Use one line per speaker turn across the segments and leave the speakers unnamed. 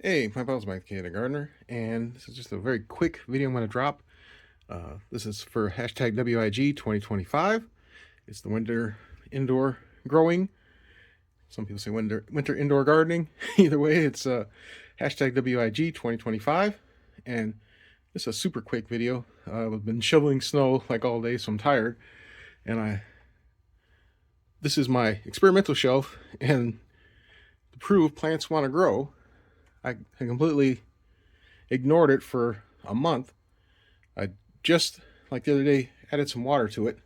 Hey, my pals, Mike the Gardener, and this is just a very quick video I'm going to drop. This is for hashtag WIG 2025. It's the winter indoor growing. Some people say winter indoor gardening. Either way, it's hashtag WIG 2025, and it's a super quick video. I've been shoveling snow like all day, so I'm tired, and this is my experimental shelf, and to prove plants want to grow, I completely ignored it for a month. I just, like the other day, added some water to it.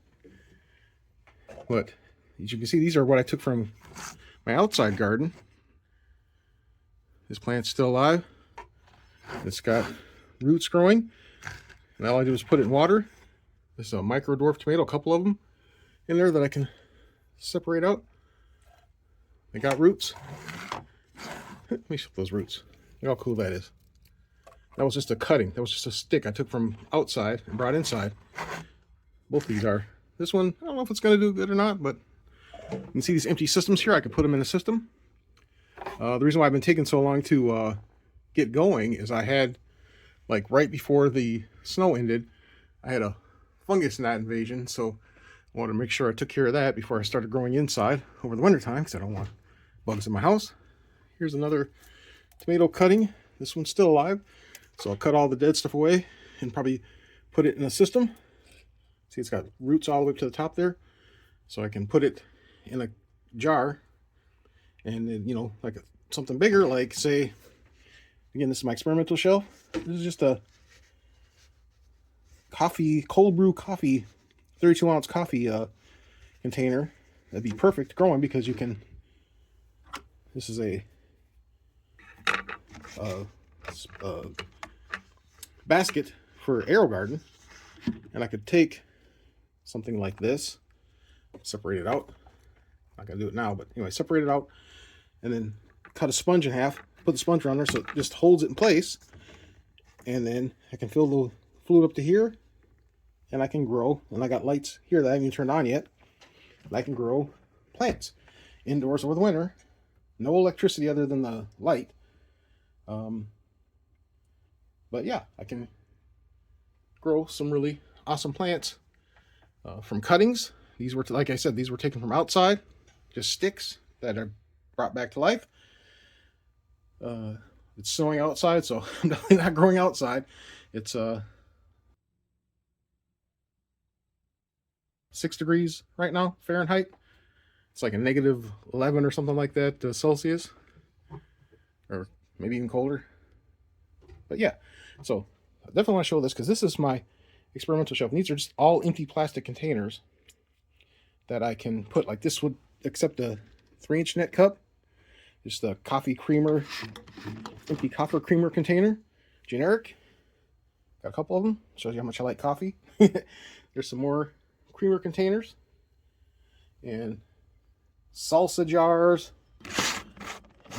But as you can see, these are what I took from my outside garden. This plant's still alive. It's got roots growing. And all I do is put it in water. This is a micro dwarf tomato, a couple of them in there that I can separate out. They got roots. Let me show those roots. Look how cool that is. That was just a cutting. That was just a stick I took from outside and brought inside. Both these are. This one, I don't know if it's going to do good or not, but you can see these empty systems here. I could put them in a system. The reason why I've been taking so long to get going is I had, like right before the snow ended, I had a fungus gnat invasion, so I wanted to make sure I took care of that before I started growing inside over the winter time, because I don't want bugs in my house. Here's another tomato cutting. This one's still alive, so I'll cut all the dead stuff away and probably put it in a system. See, it's got roots all the way up to the top there, so I can put it in a jar, and then, you know, like something bigger, like say, again, this is my experimental shelf. This is just a coffee, cold brew coffee, 32-ounce coffee container. That'd be perfect growing because you can. This is a basket for AeroGarden, and I could take something like this, separate it out. Not gonna do it now, but anyway, separate it out, and then cut a sponge in half, put the sponge around there so it just holds it in place, and then I can fill the fluid up to here, and I can grow, and I got lights here that I haven't even turned on yet, and I can grow plants indoors over the winter. No electricity other than the light. But yeah, I can grow some really awesome plants from cuttings. These were, like I said, these were taken from outside, just sticks that are brought back to life. It's snowing outside, so I'm definitely not growing outside. It's 6 degrees right now, Fahrenheit. It's like a negative 11 or something like that Celsius, or maybe even colder. But yeah, so I definitely want to show this because this is my experimental shelf. And these are just all empty plastic containers that I can put, like this would accept a 3-inch net cup. Just a coffee creamer, empty coffee creamer container, generic. Got a couple of them. Shows you how much I like coffee. There's some more creamer containers and salsa jars.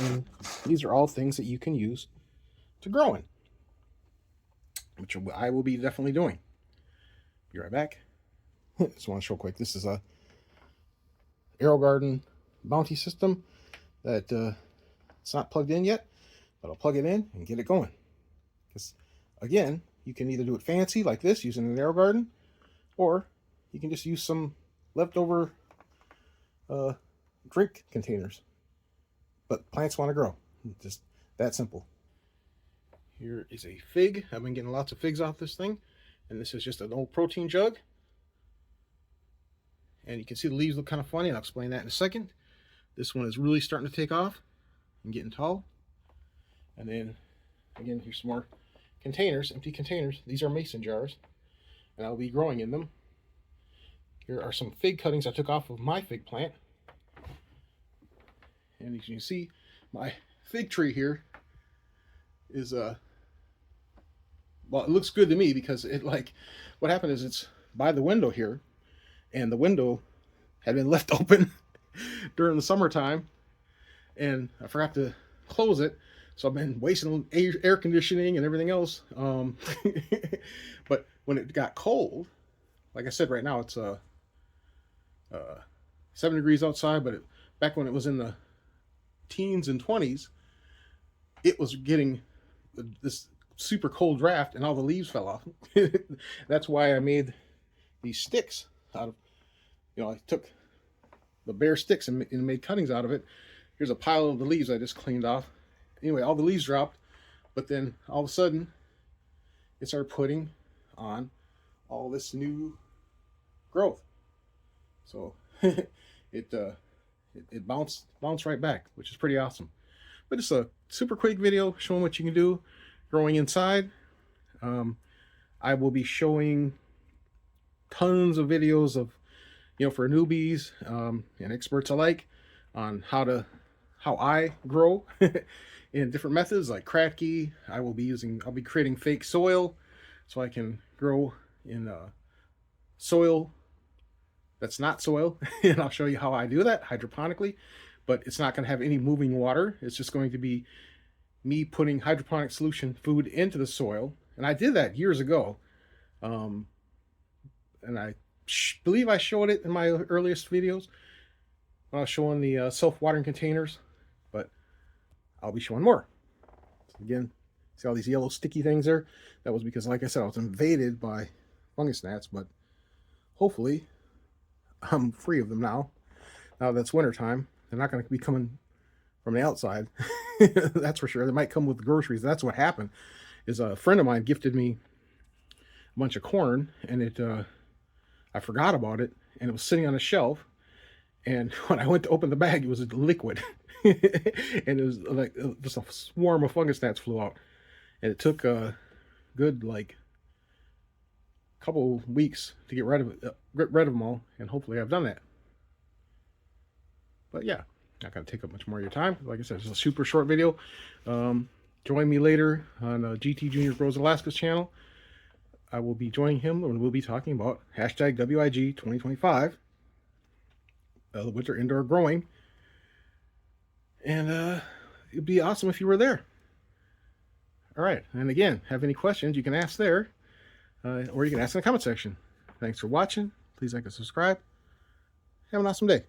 And these are all things that you can use to grow in, which I will be definitely doing. Be right back. Just want to show quick. This is a AeroGarden bounty system that it's not plugged in yet, but I'll plug it in and get it going. Because again, you can either do it fancy like this using an AeroGarden, or you can just use some leftover drink containers. But plants want to grow. Just that simple. Here is a fig. I've been getting lots of figs off this thing. And this is just an old protein jug. And you can see the leaves look kind of funny, and I'll explain that in a second. This one is really starting to take off and getting tall. And then, again, here's some more containers, empty containers. These are mason jars, and I'll be growing in them. Here are some fig cuttings I took off of my fig plant. And as you can see, my fig tree here is well, it looks good to me because it, like, what happened is it's by the window here, and the window had been left open during the summertime, and I forgot to close it, so I've been wasting air conditioning and everything else. But when it got cold, like I said, right now it's 7 degrees outside, but back when it was in the teens and 20s, it was getting this super cold draft and all the leaves fell off. That's why I made these sticks out of, I took the bare sticks and made cuttings out of it. Here's a pile of the leaves I just cleaned off. Anyway, all the leaves dropped, but then all of a sudden it started putting on all this new growth. So it bounced right back, which is pretty awesome. But it's a super quick video showing what you can do growing inside. I will be showing tons of videos of, for newbies and experts alike, on how I grow in different methods like Kratky. I'll be creating fake soil so I can grow in soil that's not soil. And I'll show you how I do that hydroponically, but it's not going to have any moving water. It's just going to be me putting hydroponic solution food into the soil. And I did that years ago. And I believe I showed it in my earliest videos when I was showing the self-watering containers, but I'll be showing more. So again, see all these yellow sticky things there? That was because, like I said, I was invaded by fungus gnats, but hopefully I'm free of them now. Now that's wintertime. They're not going to be coming from the outside. That's for sure. They might come with groceries. That's what happened. Is a friend of mine gifted me a bunch of corn, and I forgot about it, and it was sitting on a shelf. And when I went to open the bag, it was liquid. And it was like just a swarm of fungus gnats flew out. And it took a good couple weeks to get rid of them all, and hopefully I've done that. But yeah, not gonna take up much more of your time. Like I said, it's a super short video. Join me later on GT Junior Grows Alaska's channel. I will be joining him, and we'll be talking about hashtag WIG 2025, the winter indoor growing. And it'd be awesome if you were there. All right, and again, have any questions, you can ask there, or you can ask in the comment section. Thanks for watching. Please like and subscribe. Have an awesome day.